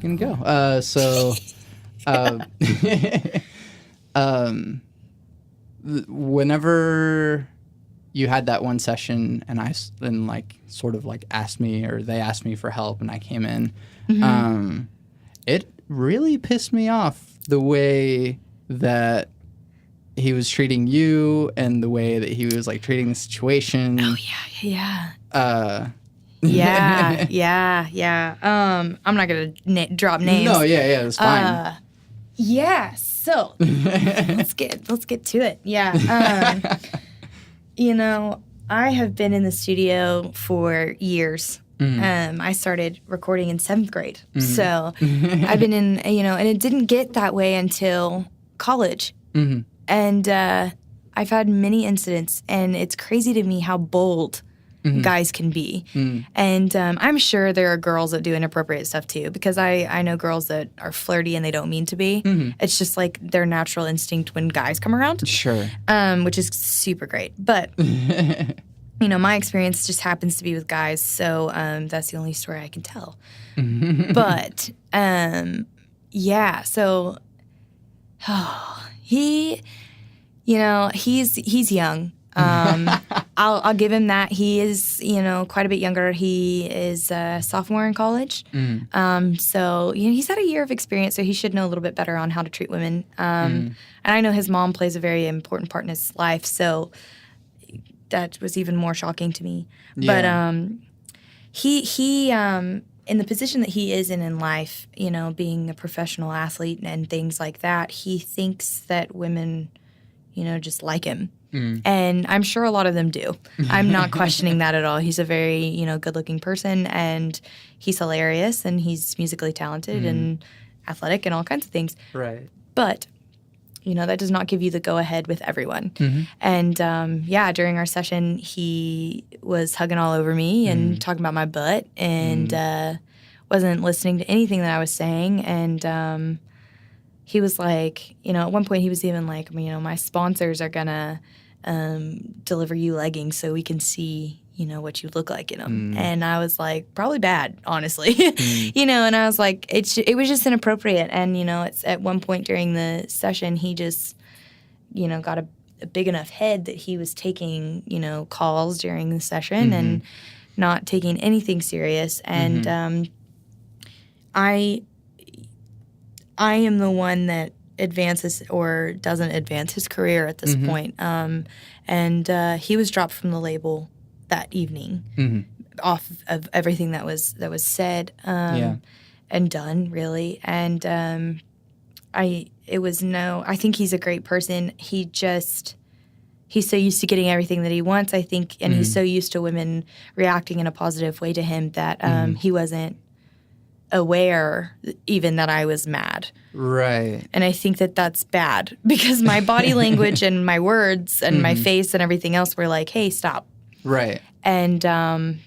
can go. Whenever you had that one session and asked me, or they asked me for help and I came in, it really pissed me off the way that he was treating you and the way that he was like treating the situation. Oh yeah. Yeah. I'm not gonna drop names. No, yeah, that's fine. Yeah. So let's get to it. Yeah. I have been in the studio for years. I started recording in 7th grade. So I've been in, and it didn't get that way until college. And I've had many incidents, and it's crazy to me how bold guys can be. And I'm sure there are girls that do inappropriate stuff too, because I know girls that are flirty and they don't mean to be. It's just like their natural instinct when guys come around. Sure. Which is super great. But, my experience just happens to be with guys, so that's the only story I can tell. But, so he's young. I'll give him that. He is, quite a bit younger. He is a sophomore in college. So, he's had a year of experience, so he should know a little bit better on how to treat women. And I know his mom plays a very important part in his life, so that was even more shocking to me. Yeah. But he in the position that he is in life, being a professional athlete and things like that, he thinks that women, just like him. And I'm sure a lot of them do. I'm not questioning that at all. He's a very, good-looking person, and he's hilarious, and he's musically talented and athletic and all kinds of things. Right. But, that does not give you the go-ahead with everyone. And, during our session, he was hugging all over me and talking about my butt and wasn't listening to anything that I was saying. And he was like, at one point he was even like, my sponsors are going to deliver you leggings so we can see, what you look like in them. And I was like, probably bad, honestly. And I was like, it was just inappropriate. And, it's at one point during the session, he just, got a big enough head that he was taking, calls during the session and not taking anything serious. And I am the one that advances or doesn't advance his career at this point. And he was dropped from the label that evening off of everything that was said and done, really. And I think he's a great person. He's so used to getting everything that he wants, I think, and he's so used to women reacting in a positive way to him that he wasn't aware even that I was mad. Right. And I think that that's bad because my body language and my words and my face and everything else were like, hey, stop. Right. And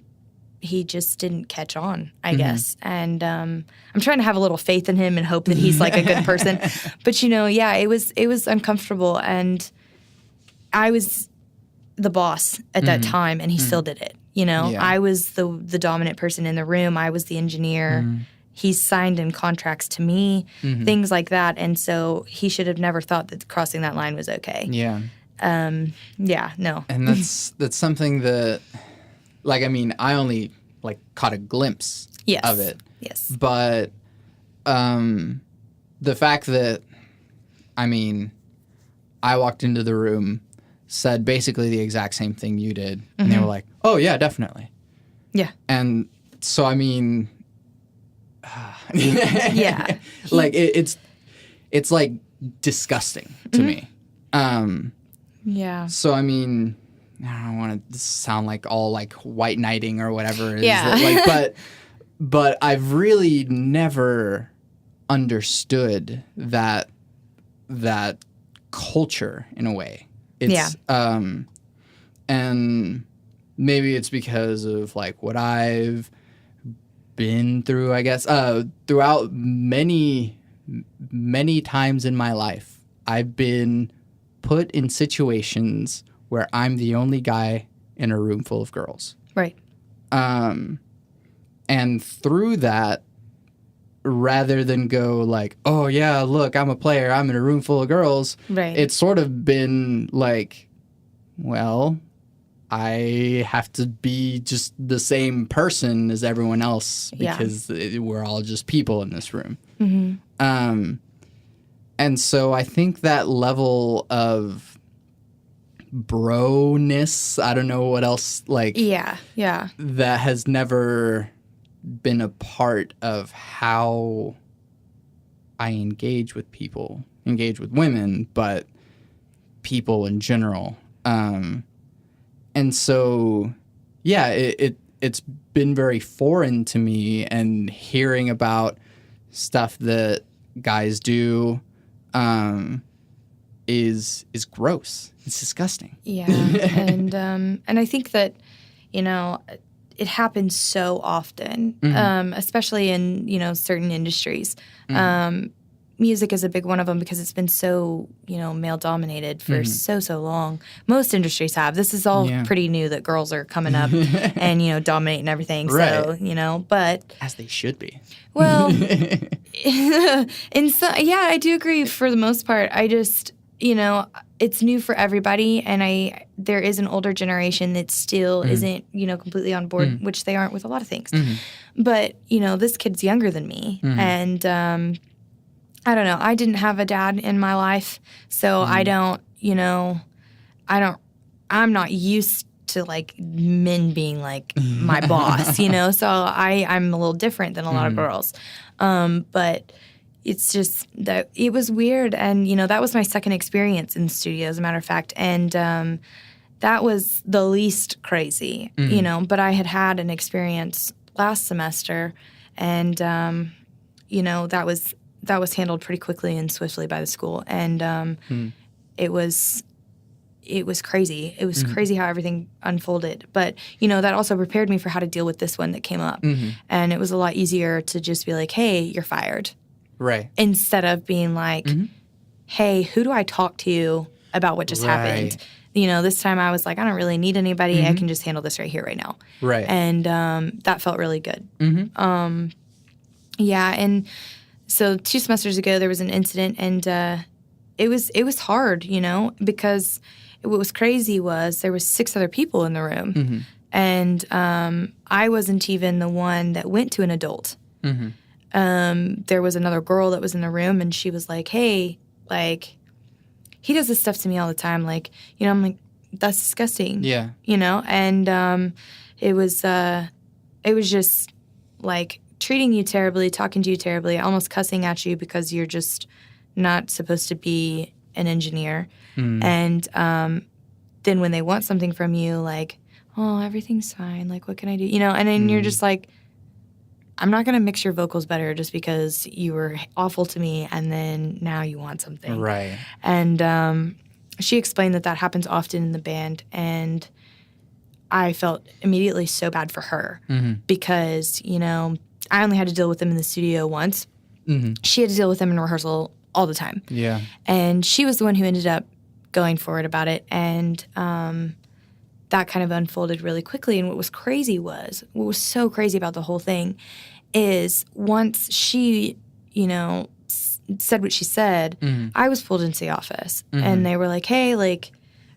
he just didn't catch on, I guess. And I'm trying to have a little faith in him and hope that he's like a good person. But, it was uncomfortable. And I was the boss at that time, and he still did it. I was the dominant person in the room. I was the engineer. He's signed in contracts to me, things like that. And so he should have never thought that crossing that line was okay. Yeah. No. And that's something that, I only, caught a glimpse of it. Yes. But the fact that, I walked into the room, said basically the exact same thing you did, and they were like, oh, yeah, definitely. Yeah. And so, yeah. It's like disgusting to me. Yeah. So, I don't want to sound like all like white knighting or whatever. Yeah. But I've really never understood that culture in a way. It's, and maybe it's because of what I've been through, I guess, throughout many times in my life. I've been put in situations where I'm the only guy in a room full of girls. Right. And through that, rather than go like, oh yeah, look, I'm a player, I'm in a room full of girls. Right. It's sort of been like, well, I have to be just the same person as everyone else because we're all just people in this room. Mm-hmm. And so I think that level of bro-ness, I don't know what else, like, that has never been a part of how I engage with people, engage with women, but people in general. And so, yeah, it's been very foreign to me, and hearing about stuff that guys do is gross. It's disgusting. Yeah, and I think that, you know, it happens so often, especially in, you know, certain industries. Music is a big one of them because it's been so, you know, male dominated for so long. Most industries have. This is all pretty new that girls are coming up and, you know, dominating everything. Right. So, you know, but as they should be. Well, I do agree for the most part. I just, you know, it's new for everybody, and there is an older generation that still isn't, you know, completely on board, which they aren't with a lot of things. But, you know, this kid's younger than me, and I don't know. I didn't have a dad in my life, so I don't, you know, I'm not used to, like, men being, like, my boss, you know? So I'm a little different than a lot of girls. But it's just that it was weird. And, you know, that was my second experience in the studio, as a matter of fact. And that was the least crazy, you know? But I had an experience last semester, and, you know, that was handled pretty quickly and swiftly by the school, and it was crazy. It was crazy how everything unfolded. But, you know, that also prepared me for how to deal with this one that came up. And it was a lot easier to just be like, hey, you're fired. Right. Instead of being like, hey, who do I talk to about what just happened? You know, this time I was like, I don't really need anybody. I can just handle this right here, right now. Right. And that felt really good. Yeah, and so 2 semesters ago, there was an incident, and it was hard, you know, because what was crazy was there was 6 other people in the room, and I wasn't even the one that went to an adult. There was another girl that was in the room, and she was like, hey, like, he does this stuff to me all the time. Like, you know, I'm like, that's disgusting. Yeah. You know, and it was just, like, treating you terribly, talking to you terribly, almost cussing at you because you're just not supposed to be an engineer. And then when they want something from you, like, oh, everything's fine. Like, what can I do? You know, and then you're just like, I'm not going to mix your vocals better just because you were awful to me and then now you want something. Right. And she explained that happens often in the band, and I felt immediately so bad for her because, you know, I only had to deal with them in the studio once. She had to deal with them in rehearsal all the time. Yeah. And she was the one who ended up going forward about it, and that kind of unfolded really quickly. And what was so crazy about the whole thing is once she, you know, said what she said, I was pulled into the office, and they were like, hey, like,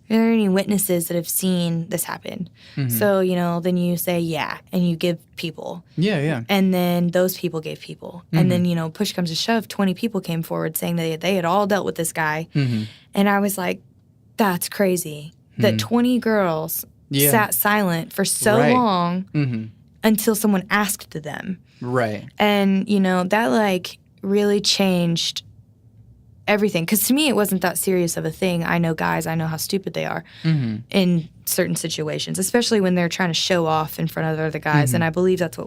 are there any witnesses that have seen this happen? So, you know, then you say, yeah, and you give people. Yeah, yeah. And then those people gave people. And then, you know, push comes to shove, 20 people came forward saying that they had all dealt with this guy. And I was like, that's crazy. That 20 girls sat silent for so long until someone asked them. Right. And, you know, that, like, really changed everything. Because to me, it wasn't that serious of a thing. I know guys, I know how stupid they are in certain situations, especially when they're trying to show off in front of other guys. And I believe that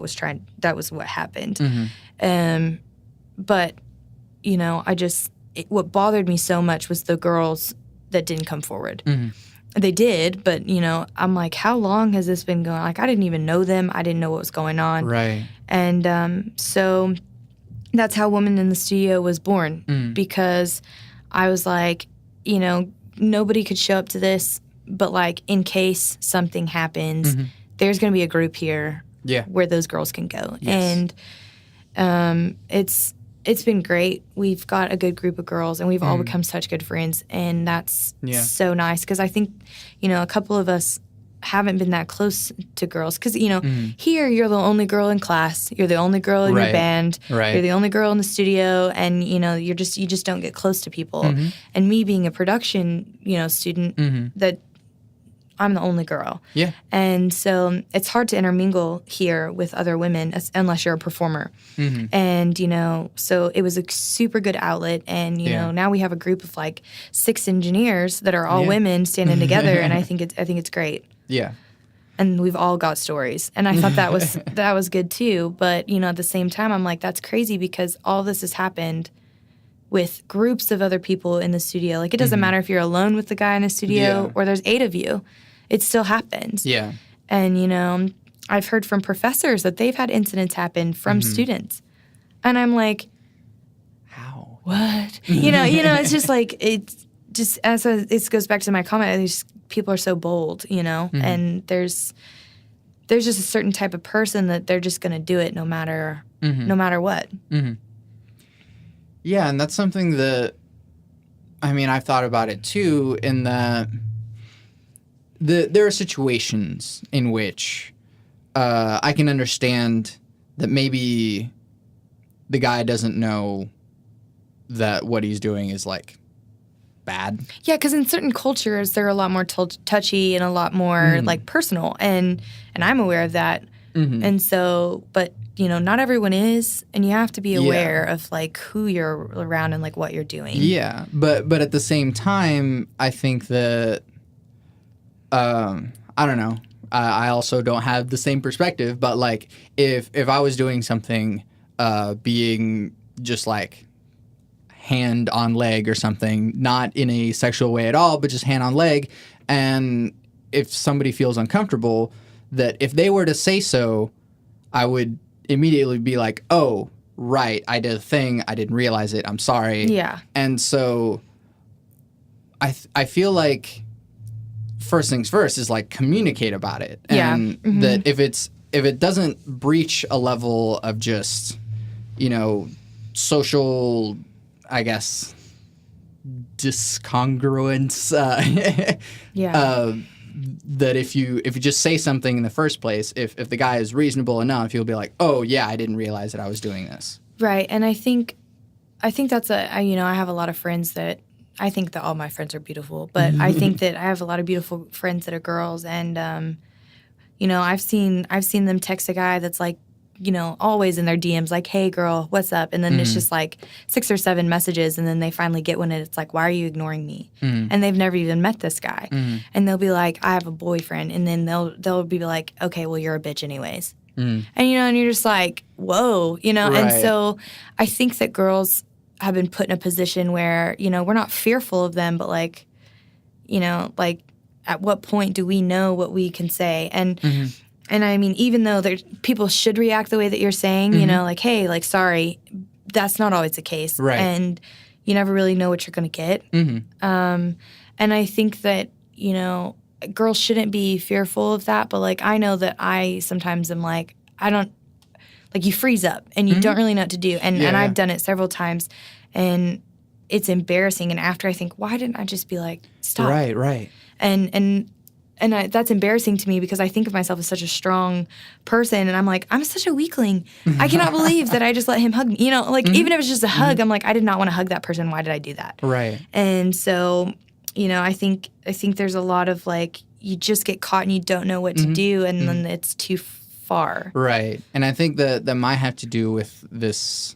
was what happened. But, you know, what bothered me so much was the girls that didn't come forward. They did, but, you know, I'm like, how long has this been going? Like, I didn't even know them. I didn't know what was going on. Right. And so that's how Woman in the Studio was born, because I was like, you know, nobody could show up to this, but, like, in case something happens, there's going to be a group here where those girls can go. Yes. And It's been great. We've got a good group of girls, and we've all become such good friends, and that's so nice because I think, a couple of us haven't been that close to girls because, here you're the only girl in class, you're the only girl in your band, you're the only girl in the studio, and, you just don't get close to people. And me being a production, student, that I'm the only girl. Yeah. And so it's hard to intermingle here with other women unless you're a performer. And, so it was a super good outlet. And, now we have a group of like 6 engineers that are all women standing together. And I think it's great. Yeah. And we've all got stories. And I thought that was good too. But, at the same time, I'm like, that's crazy because all this has happened with groups of other people in the studio. Like, it doesn't matter if you're alone with the guy in the studio or there's 8 of you. It still happens. Yeah. And, I've heard from professors that they've had incidents happen from students. And I'm like, how? What? It's just like, it goes back to my comment. People are so bold, and there's just a certain type of person that they're just going to do it no matter what. Yeah, and that's something that, I've thought about it too, in that there are situations in which I can understand that maybe the guy doesn't know that what he's doing is like bad. Yeah, because in certain cultures they're a lot more touchy and a lot more like personal, and I'm aware of that. And so, but not everyone is, and you have to be aware of like who you're around and like what you're doing. Yeah, but at the same time, I think that I don't know. I also don't have the same perspective, but like if I was doing something, being just like hand on leg or something, not in a sexual way at all, but just hand on leg, and if somebody feels uncomfortable, that if they were to say so, I would immediately be like, oh, right, I did a thing, I didn't realize it, I'm sorry. Yeah. And so I feel like first things first is like communicate about it. And that if it doesn't breach a level of just, social, I guess, discongruence, that if you just say something in the first place, if the guy is reasonable enough, he'll be like, oh yeah, I didn't realize that I was doing this. Right. And I think that's I have a lot of friends that I think that all my friends are beautiful, but I think that I have a lot of beautiful friends that are girls, and I've seen them text a guy that's like, always in their DMs like, hey girl, what's up? And then it's just like 6 or 7 messages, and then they finally get one and it's like, why are you ignoring me? And they've never even met this guy. And they'll be like, I have a boyfriend, and then they'll be like, okay, well, you're a bitch anyways. And and you're just like, whoa, right. And so I think that girls have been put in a position where, we're not fearful of them, but like, like at what point do we know what we can say? And even though people should react the way that you're saying, like, hey, like, sorry, that's not always the case. Right. And you never really know what you're going to get. And I think that, girls shouldn't be fearful of that. But, like, I know that I sometimes am like, you freeze up and you don't really know what to do. And I've done it several times. And it's embarrassing. And after I think, why didn't I just be like, stop? Right. And that's embarrassing to me because I think of myself as such a strong person, and I'm like, I'm such a weakling. I cannot believe that I just let him hug me. Even if it's just a hug, I'm like, I did not want to hug that person. Why did I do that? Right. And so, I think there's a lot of like, you just get caught and you don't know what to do, and then it's too far. Right. And I think that might have to do with this,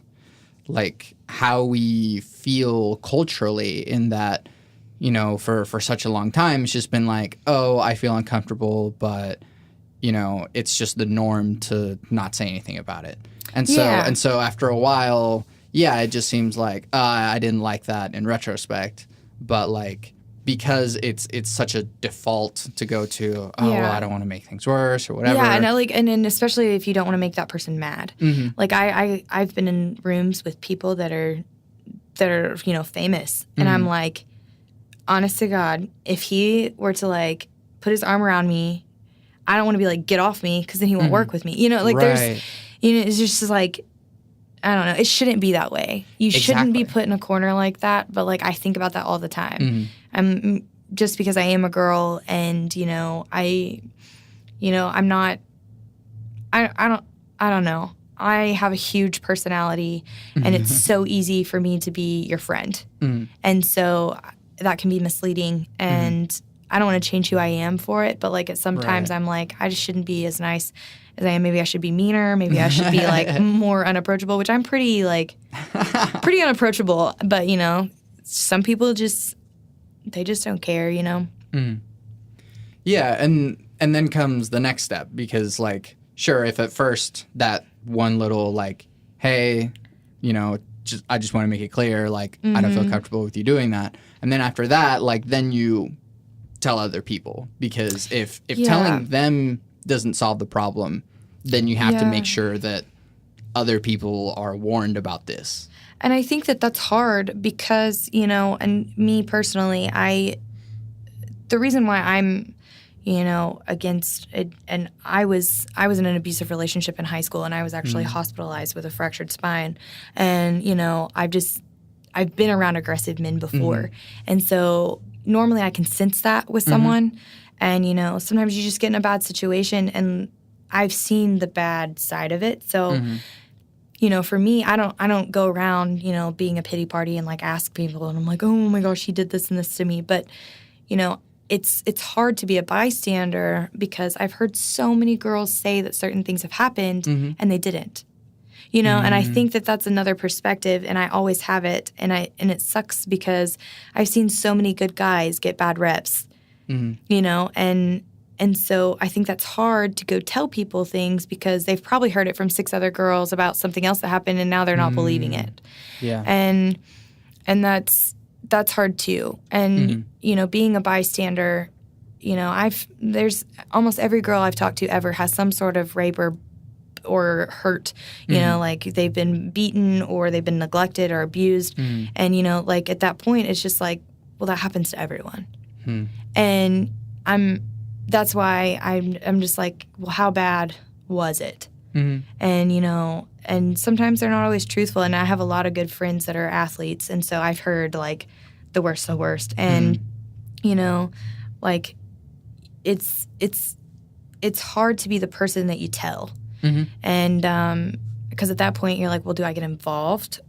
like, how we feel culturally, in that, for such a long time, it's just been like, oh, I feel uncomfortable, but, it's just the norm to not say anything about it. And so after a while, it just seems like, I didn't like that in retrospect. But, like, because it's such a default to go to, well, I don't want to make things worse or whatever. Yeah, and especially if you don't want to make that person mad. Like, I've been in rooms with people that are famous, and I'm like, honest to God, if he were to, like, put his arm around me, I don't want to be like, get off me, because then he won't work with me. There's, it's just like, I don't know. It shouldn't be that way. You shouldn't be Exactly. put in a corner like that. But like I think about that all the time. I'm just because I am a girl, and I'm not. I don't know. I have a huge personality, and it's so easy for me to be your friend, and so that can be misleading. And I don't want to change who I am for it. But like sometimes I'm like, I just shouldn't be as nice as I am. Maybe I should be meaner. Maybe I should be like more unapproachable, which I'm pretty unapproachable. But some people they just don't care. Yeah, and then comes the next step, because like, sure, if at first that one little like, hey, I just want to make it clear, like, I don't feel comfortable with you doing that. And then after that, like, then you tell other people, because if telling them doesn't solve the problem, then you have to make sure that other people are warned about this. And I think that that's hard because, and me personally, the reason why I'm, against it, and I was in an abusive relationship in high school, and I was actually hospitalized with a fractured spine. And, I've been around aggressive men before. And so normally I can sense that with someone. And, sometimes you just get in a bad situation, and I've seen the bad side of it. So, for me, I don't go around, being a pity party and like ask people, and I'm like, oh my gosh, he did this and this to me. But, it's hard to be a bystander because I've heard so many girls say that certain things have happened and they didn't. And I think that that's another perspective, and I always have it, and it sucks because I've seen so many good guys get bad reps, and so I think that's hard to go tell people things because they've probably heard it from 6 other girls about something else that happened, and now they're not believing it. Yeah. And that's hard too. And being a bystander, there's almost every girl I've talked to ever has some sort of rape or hurt, like they've been beaten or they've been neglected or abused. And, like at that point, it's just like, well, that happens to everyone. And that's why I'm just like, well, how bad was it? And, and sometimes they're not always truthful. And I have a lot of good friends that are athletes. And so I've heard like the worst of the worst. And, like it's hard to be the person that you tell. And because at that point you're like, well, do I get involved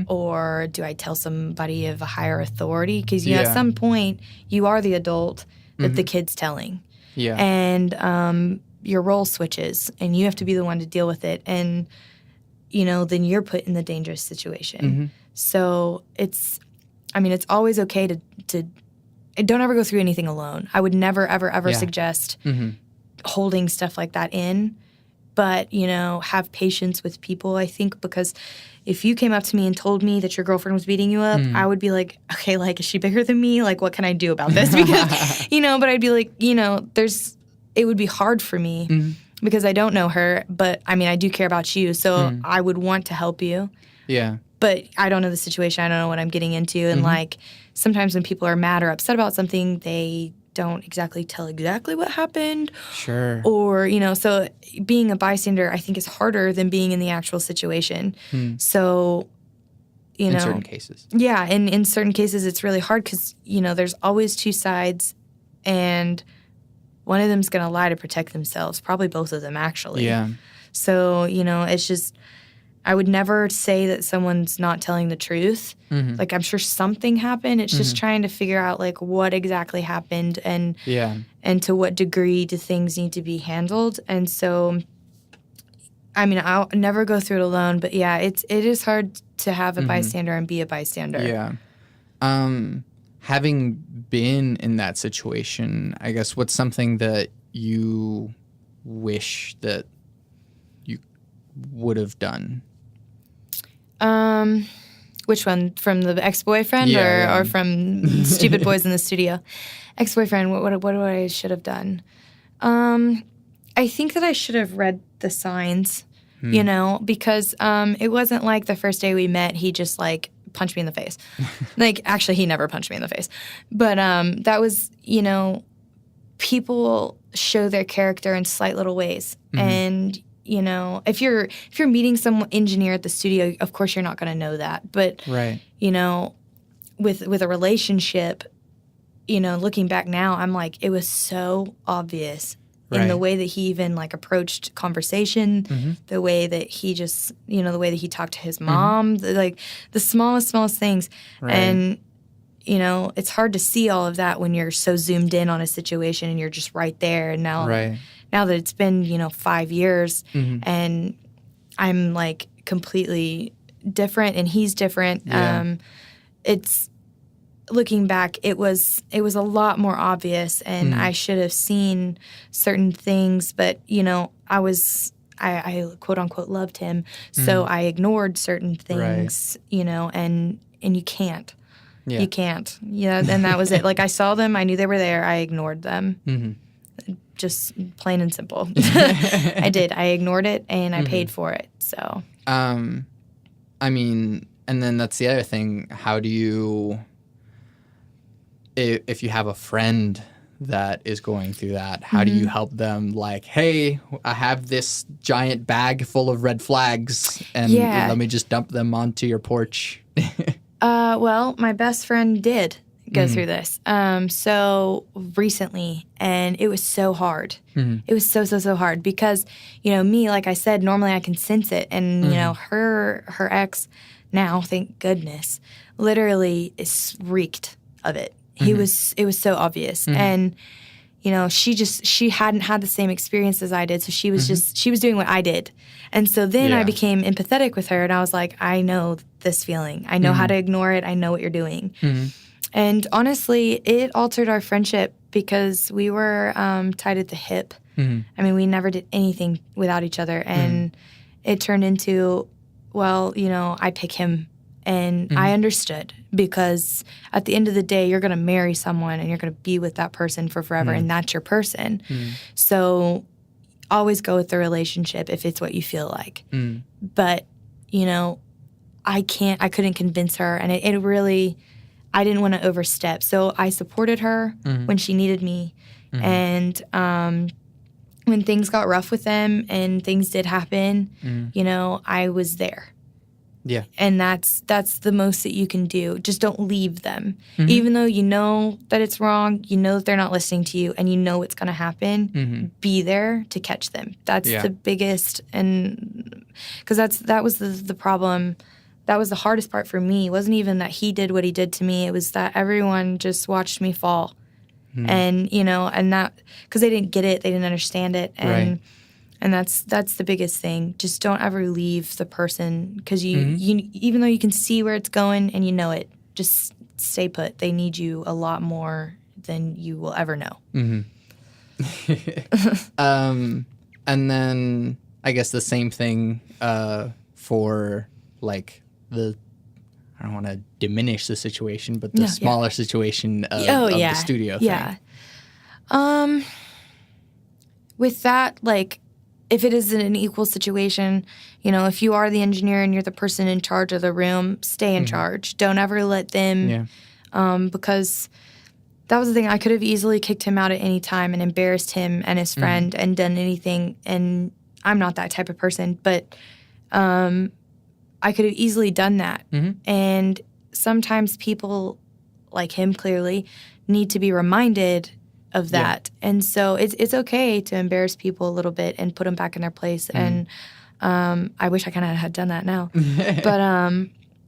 or do I tell somebody of a higher authority? Because at some point you are the adult that the kid's telling. Yeah. And your role switches, and you have to be the one to deal with it. And then you're put in the dangerous situation. So it's always okay to don't ever go through anything alone. I would never, ever suggest holding stuff like that in. But, have patience with people, I think, because if you came up to me and told me that your girlfriend was beating you up, I would be like, okay, like, is she bigger than me? Like, what can I do about this? Because, but I'd be like, it would be hard for me because I don't know her. But, I do care about you. So I would want to help you. Yeah. But I don't know the situation. I don't know what I'm getting into. And, like, sometimes when people are mad or upset about something, they don't exactly tell exactly what happened. Sure. Or, so being a bystander, I think, is harder than being in the actual situation. So, in certain cases. Yeah, and in certain cases, it's really hard because, there's always 2 sides, and one of them's going to lie to protect themselves, probably both of them, actually. Yeah. So, it's just, I would never say that someone's not telling the truth. Like, I'm sure something happened. It's just trying to figure out, like, what exactly happened and to what degree do things need to be handled. And so, I'll never go through it alone. But, yeah, it is hard to have a bystander and be a bystander. Yeah. Having been in that situation, I guess, what's something that you wish that you would have done? Which one? From the ex-boyfriend or from Stupid Boys in the Studio? Ex-boyfriend, what I should have done? I think that I should have read the signs, because it wasn't like the first day we met, he just, like, punched me in the face. Like, actually, he never punched me in the face. But that was, people show their character in slight little ways. And if you're meeting some engineer at the studio, of course you're not going to know that. But Right. With a relationship, looking back now, I'm like, it was so obvious in the way that he even like approached conversation, the way that he just, the way that he talked to his mom, like the smallest things. Right. And, it's hard to see all of that when you're so zoomed in on a situation and you're just right there. And now that it's been, 5 years and I'm like completely different and he's different. Yeah. It's looking back, it was a lot more obvious and I should have seen certain things, but I quote unquote loved him. So I ignored certain things, and you can't. Yeah. You can't. Yeah, and that was it. Like I saw them, I knew they were there, I ignored them. Just plain and simple. I did. I ignored it and I paid for it. So I mean, and then that's the other thing. How do you, if you have a friend that is going through that, how do you help them? Like, hey, I have this giant bag full of red flags and let me just dump them onto your porch. Well, my best friend did go through this so recently, and it was so hard. It was so hard because, me, like I said, normally I can sense it, and, her ex now, thank goodness, literally is reeked of it. It was so obvious. And, she hadn't had the same experience as I did. So she was she was doing what I did. And so then I became empathetic with her and I was like, I know this feeling. I know how to ignore it. I know what you're doing. And honestly, it altered our friendship because we were tied at the hip. I mean, we never did anything without each other. And it turned into, well, I pick him. And I understood because at the end of the day, you're going to marry someone and you're going to be with that person for forever and that's your person. So always go with the relationship if it's what you feel like. But, I couldn't convince her and it really, I didn't want to overstep. So I supported her when she needed me. And when things got rough with them and things did happen, I was there. Yeah. And that's the most that you can do. Just don't leave them. Even though you know that it's wrong, you know that they're not listening to you, and you know what's going to happen, be there to catch them. That's the biggest, and because that was the problem. That was the hardest part for me. It wasn't even that he did what he did to me. It was that everyone just watched me fall. And, and that, because they didn't get it, they didn't understand it. And And that's the biggest thing. Just don't ever leave the person because you even though you can see where it's going and you know it, just stay put. They need you a lot more than you will ever know. And then I guess the same thing for like the, I don't want to diminish the situation, but the smaller situation of the studio thing. Yeah. With that, like, if it is an equal situation, if you are the engineer and you're the person in charge of the room, stay in charge. Don't ever let them, because that was the thing. I could have easily kicked him out at any time and embarrassed him and his friend and done anything. And I'm not that type of person, but I could have easily done that. And sometimes people like him clearly need to be reminded of that. And so it's okay to embarrass people a little bit and put them back in their place. And I wish I kind of had done that now. But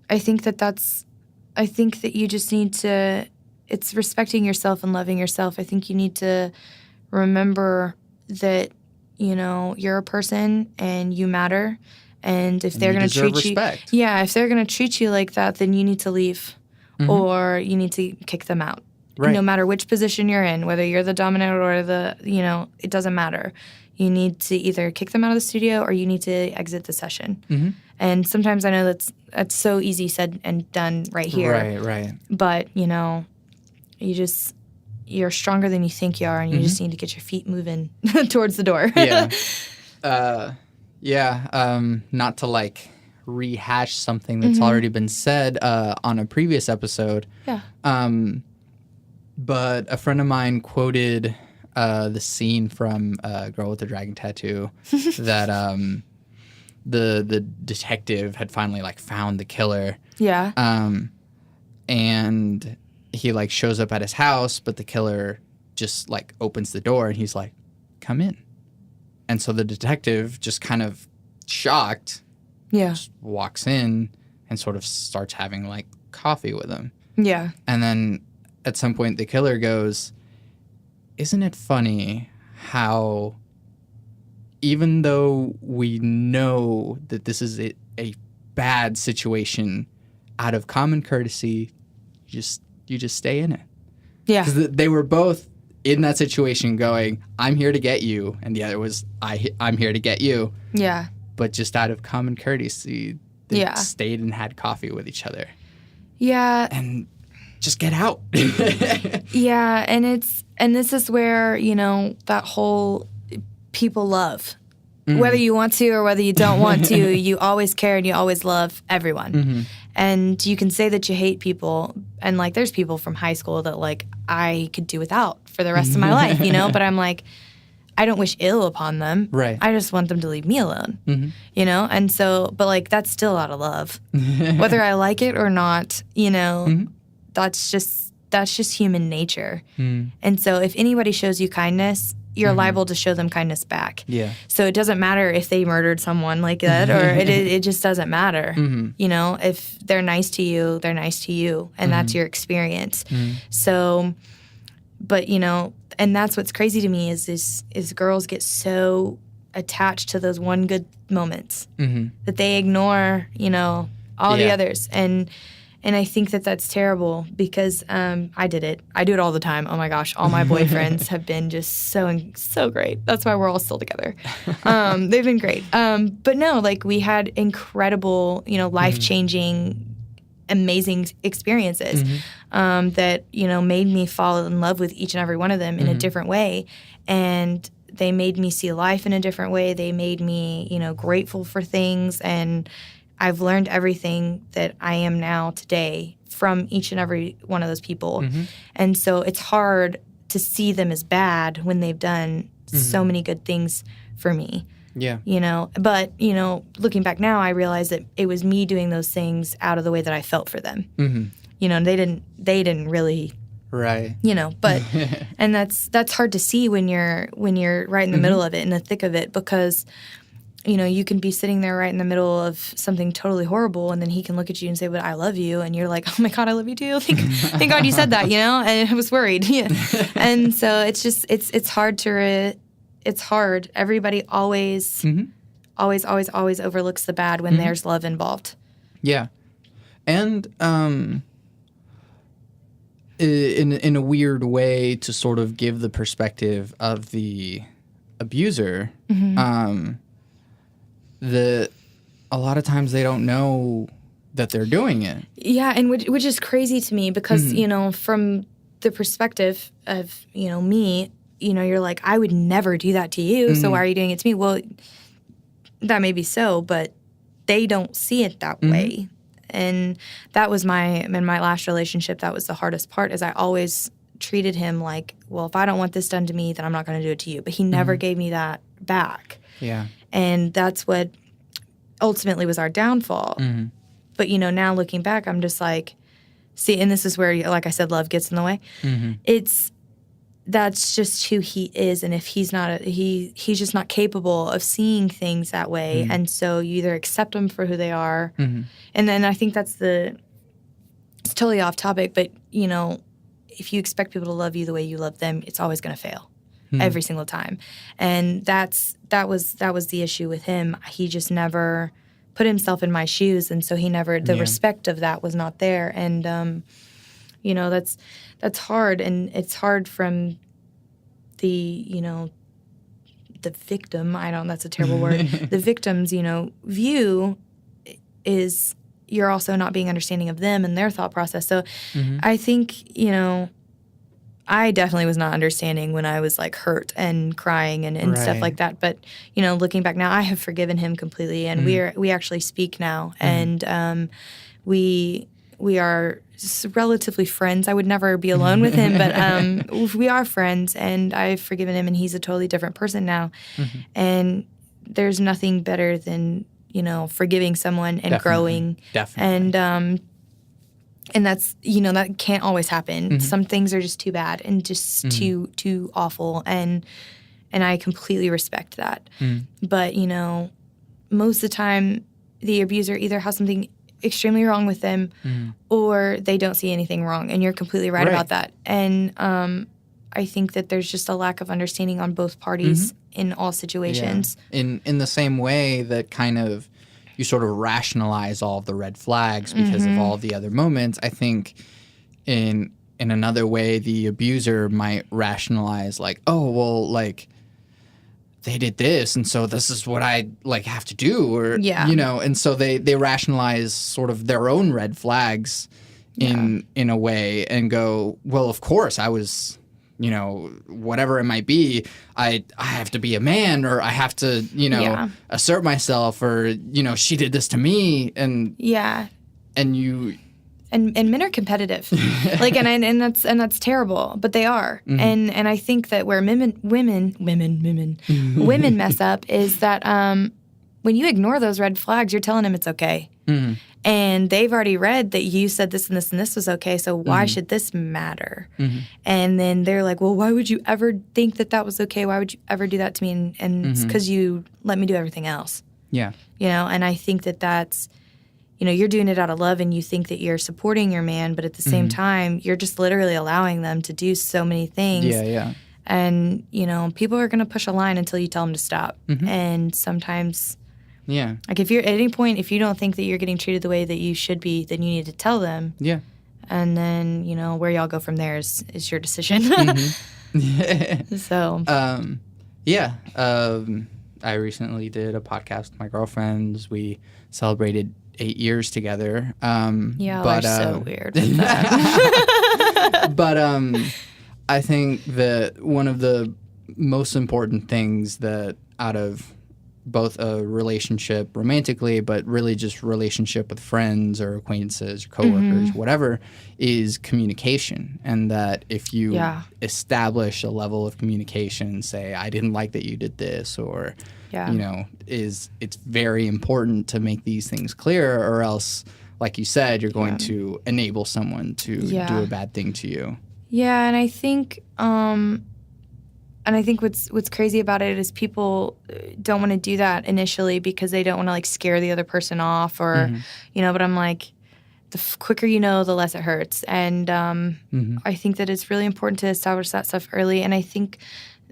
I think that you just need to, it's respecting yourself and loving yourself. I think you need to remember that, you're a person and you matter. And if they're going to treat respect. if they're going to treat you like that, then you need to leave or you need to kick them out. Right. No matter which position you're in, whether you're the dominant or the, it doesn't matter. You need to either kick them out of the studio or you need to exit the session. And sometimes I know that's so easy said and done right here. Right. But, you're stronger than you think you are, and you just need to get your feet moving towards the door. Not to like rehash something that's already been said on a previous episode. But a friend of mine quoted the scene from Girl with the Dragon Tattoo that the detective had finally like found the killer. Yeah. And he like shows up at his house, but the killer just like opens the door and he's like, "Come in." And so the detective, just kind of shocked, just walks in and sort of starts having like coffee with him. Yeah. And then at some point the killer goes, "Isn't it funny how even though we know that this is a bad situation, out of common courtesy, you just stay in it." Yeah. Because they were both in that situation going, "I'm here to get you," and the other was, I'm here to get you. Yeah. But just out of common courtesy, they stayed and had coffee with each other. Yeah. And just get out. Yeah, and this is where, that whole people love. Mm-hmm. Whether you want to or whether you don't want to, you always care and you always love everyone. Mm-hmm. And you can say that you hate people, and like there's people from high school that like I could do without for the rest of my life, but I'm like, I don't wish ill upon them. Right. I just want them to leave me alone, and so, but like that's still out of love. Whether I like it or not, that's just human nature. And so if anybody shows you kindness, you're liable to show them kindness back. Yeah. So it doesn't matter if they murdered someone like that, or it just doesn't matter. If they're nice to you, they're nice to you, and that's your experience. So, but and that's what's crazy to me is girls get so attached to those one good moments that they ignore all the others. And I think that that's terrible because I did it. I do it all the time. Oh my gosh, all my boyfriends have been just so great. That's why we're all still together. They've been great. But no, like we had incredible, life-changing, amazing experiences that, made me fall in love with each and every one of them in a different way. And they made me see life in a different way. They made me, grateful for things, and I've learned everything that I am now today from each and every one of those people. And so it's hard to see them as bad when they've done so many good things for me. Yeah. But, looking back now, I realize that it was me doing those things out of the way that I felt for them. And they didn't really, right. But, and that's hard to see when you're right in the middle of it, in the thick of it, because you can be sitting there right in the middle of something totally horrible, and then he can look at you and say, "But I love you," and you're like, "Oh my God, I love you too." Thank God you said that, And I was worried, And so it's just it's hard to it's hard. Everybody always overlooks the bad when there's love involved. Yeah, and in a weird way, to sort of give the perspective of the abuser. A lot of times they don't know that they're doing it. Yeah, and which is crazy to me because, from the perspective of, me, you're like, I would never do that to you, so why are you doing it to me? Well, that may be so, but they don't see it that way. And that was in my last relationship, that was the hardest part, is I always treated him like, well, if I don't want this done to me, then I'm not going to do it to you. But he never gave me that back. Yeah. And that's what ultimately was our downfall. But, now looking back, I'm just like, see, and this is where, like I said, love gets in the way. That's just who he is. And if he's not, he's just not capable of seeing things that way. And so you either accept them for who they are. And then I think it's totally off topic, but, if you expect people to love you the way you love them, it's always going to fail. Every single time. And that was the issue with him. He just never put himself in my shoes, and so he never, the respect of that was not there. And that's hard, and it's hard from the victim, that's a terrible word. The victim's, view is you're also not being understanding of them and their thought process. So I think, I definitely was not understanding when I was like hurt and crying and stuff like that. But, looking back now, I have forgiven him completely, and we actually speak now, and we are, relatively friends. I would never be alone with him, but we are friends, and I've forgiven him, and he's a totally different person now. Mm-hmm. And there's nothing better than, forgiving someone and growing. Definitely. And that's, that can't always happen. Mm-hmm. Some things are just too bad and just too awful, and I completely respect that. Mm-hmm. But, most of the time, the abuser either has something extremely wrong with them, or they don't see anything wrong, and you're completely right about that. And I think that there's just a lack of understanding on both parties in all situations. Yeah. In the same way that kind of you sort of rationalize all of the red flags because of all of the other moments, I think in another way the abuser might rationalize like, oh, well, like, they did this, and so this is what I have to do, or and so they rationalize sort of their own red flags in a way, and go, well, of course I was, whatever it might be, I have to be a man, or I have to assert myself, or she did this to me, and you. And men are competitive, and that's terrible, but they are. Mm-hmm. And I think that where women mess up is that when you ignore those red flags, you're telling them it's okay, and they've already read that you said this and this and this was okay. So why should this matter? Mm-hmm. And then they're like, well, why would you ever think that was okay? Why would you ever do that to me? And it's because you let me do everything else. Yeah, And I think that's. You're doing it out of love, and you think that you're supporting your man, but at the same time, you're just literally allowing them to do so many things. Yeah. And, people are going to push a line until you tell them to stop. Mm-hmm. And sometimes, like if you're at any point, if you don't think that you're getting treated the way that you should be, then you need to tell them. Yeah. And then, where y'all go from there is your decision. So. I recently did a podcast with my girlfriends. We celebrated 8 years together. We're so weird with that. But I think that one of the most important things that out of both a relationship romantically, but really just relationship with friends or acquaintances or coworkers, whatever, is communication. And that if you establish a level of communication, say, I didn't like that you did this, or, it's very important to make these things clear, or else, like you said, you're going to enable someone to do a bad thing to you. Yeah, and I think what's crazy about it is people don't want to do that initially because they don't want to scare the other person off, or but I'm like, the quicker the less it hurts. And I think that it's really important to establish that stuff early. And I think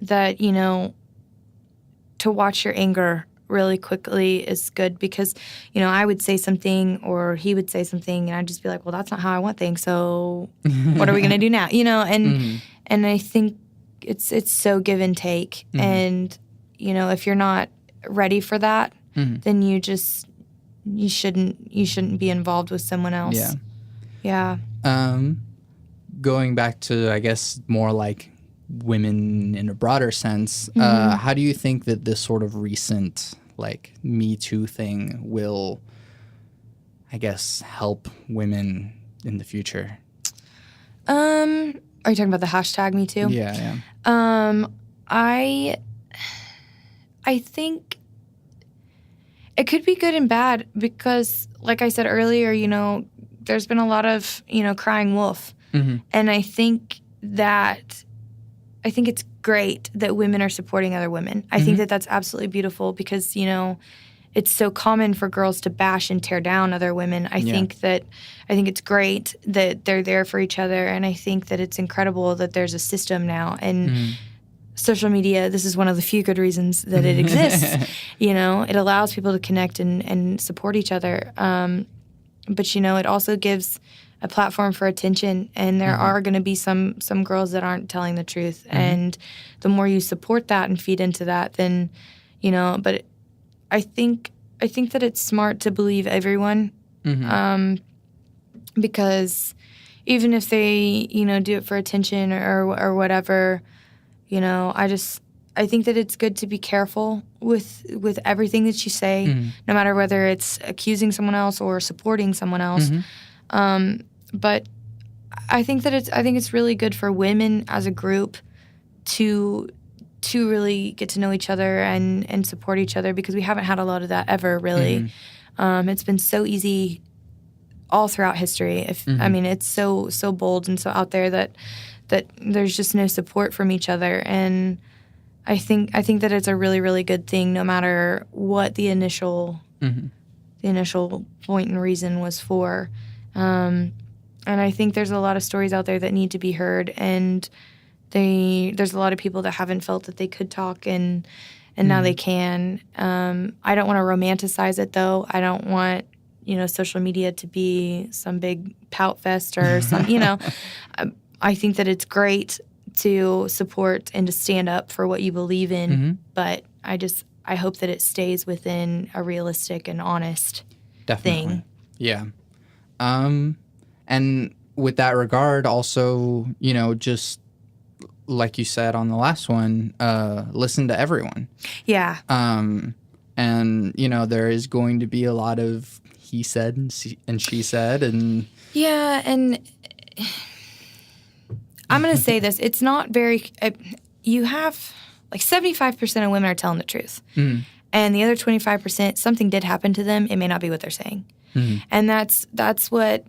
that to watch your anger really quickly is good, because I would say something or he would say something, and I'd just be like, well, that's not how I want things, so what are we gonna do now? And I think it's so give and take. And if you're not ready for that, then you shouldn't be involved with someone else. Going back to, I guess, more like women in a broader sense, how do you think that this sort of recent Me Too thing will, I guess, help women in the future? Are you talking about the hashtag Me Too? Yeah. I think it could be good and bad, because, like I said earlier, there's been a lot of, crying wolf. And I think it's great that women are supporting other women. I think that that's absolutely beautiful, because, it's so common for girls to bash and tear down other women. I think it's great that they're there for each other, and I think that it's incredible that there's a system now. And social media, this is one of the few good reasons that it exists. It allows people to connect and support each other. But, it also gives a platform for attention, and there are going to be some girls that aren't telling the truth. And the more you support that and feed into that, then, but I think that it's smart to believe everyone, because even if they, do it for attention or whatever, I think that it's good to be careful with everything that you say, no matter whether it's accusing someone else or supporting someone else. But I think it's really good for women as a group to really get to know each other and support each other, because we haven't had a lot of that ever, really. It's been so easy all throughout history. I mean, it's so bold and so out there that there's just no support from each other. And I think that it's a really, really good thing, no matter what the initial point and reason was for. And I think there's a lot of stories out there that need to be heard, and there's a lot of people that haven't felt that they could talk, and now they can. I don't want to romanticize it, though. I don't want, social media to be some big pout fest or some, I think that it's great to support and to stand up for what you believe in, but I hope that it stays within a realistic and honest thing. Yeah. And with that regard, also, just like you said on the last one, listen to everyone. Yeah. And, there is going to be a lot of he said and she said. And yeah, and I'm going to say this. It's not very you have, 75% of women are telling the truth. And the other 25%, something did happen to them. It may not be what they're saying. And that's what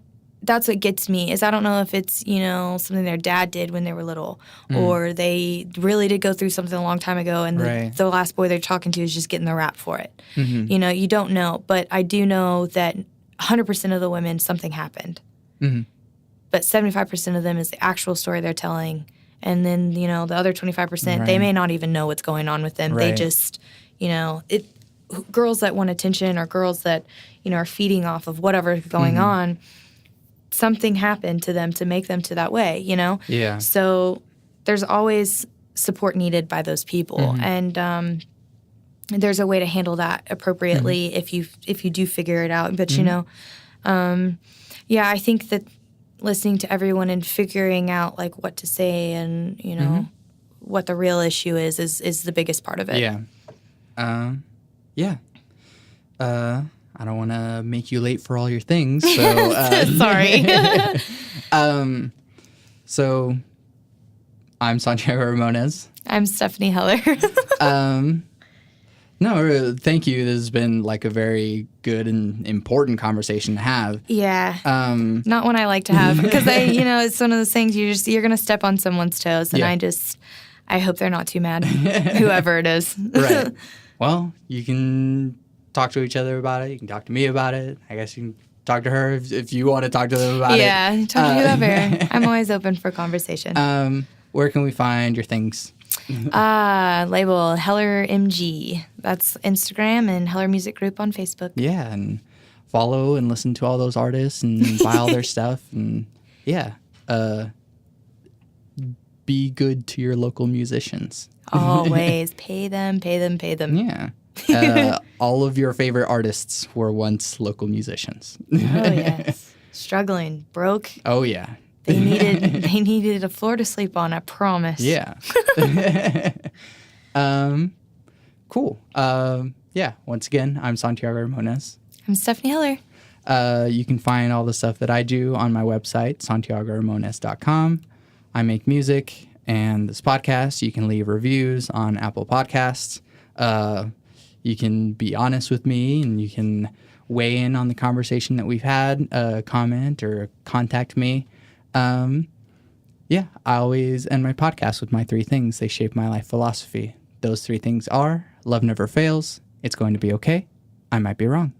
gets me, is I don't know if it's, something their dad did when they were little, or they really did go through something a long time ago, and the last boy they're talking to is just getting the rap for it. You don't know. But I do know that 100% of the women, something happened. But 75% of them is the actual story they're telling. And then, the other 25%, they may not even know what's going on with them. They just, girls that want attention, or girls that, are feeding off of whatever's going on, something happened to them to make them to that way, Yeah. So there's always support needed by those people. And there's a way to handle that appropriately if you do figure it out. But, I think that listening to everyone and figuring out, what to say and, what the real issue is the biggest part of it. Yeah. I don't want to make you late for all your things, so... Sorry. So, I'm Santiago Ramones. I'm Stefani Heller. No, thank you. This has been, a very good and important conversation to have. Yeah. Not one I like to have, because it's one of those things you're going to step on someone's toes, and I hope they're not too mad, whoever it is. Right. Well, you can talk to each other about it. You can talk to me about it. I guess you can talk to her if you want to talk to them about it. Yeah, talk to whoever. I'm always open for conversation. Where can we find your things? Label Heller MG. That's Instagram, and Heller Music Group on Facebook. Yeah, and follow and listen to all those artists and buy all their stuff. And be good to your local musicians. Always. Pay them. Yeah. All of your favorite artists were once local musicians. Oh, yes. Struggling. Broke. Oh, yeah. They needed a floor to sleep on, I promise. Yeah. Cool. Once again, I'm Santiago Ramones. I'm Stefani Heller. You can find all the stuff that I do on my website, santiagoramones.com. I make music and this podcast. You can leave reviews on Apple Podcasts. You can be honest with me, and you can weigh in on the conversation that we've had, comment or contact me. I always end my podcast with my 3 things. They shape my life philosophy. Those 3 things are: love never fails, it's going to be okay, I might be wrong.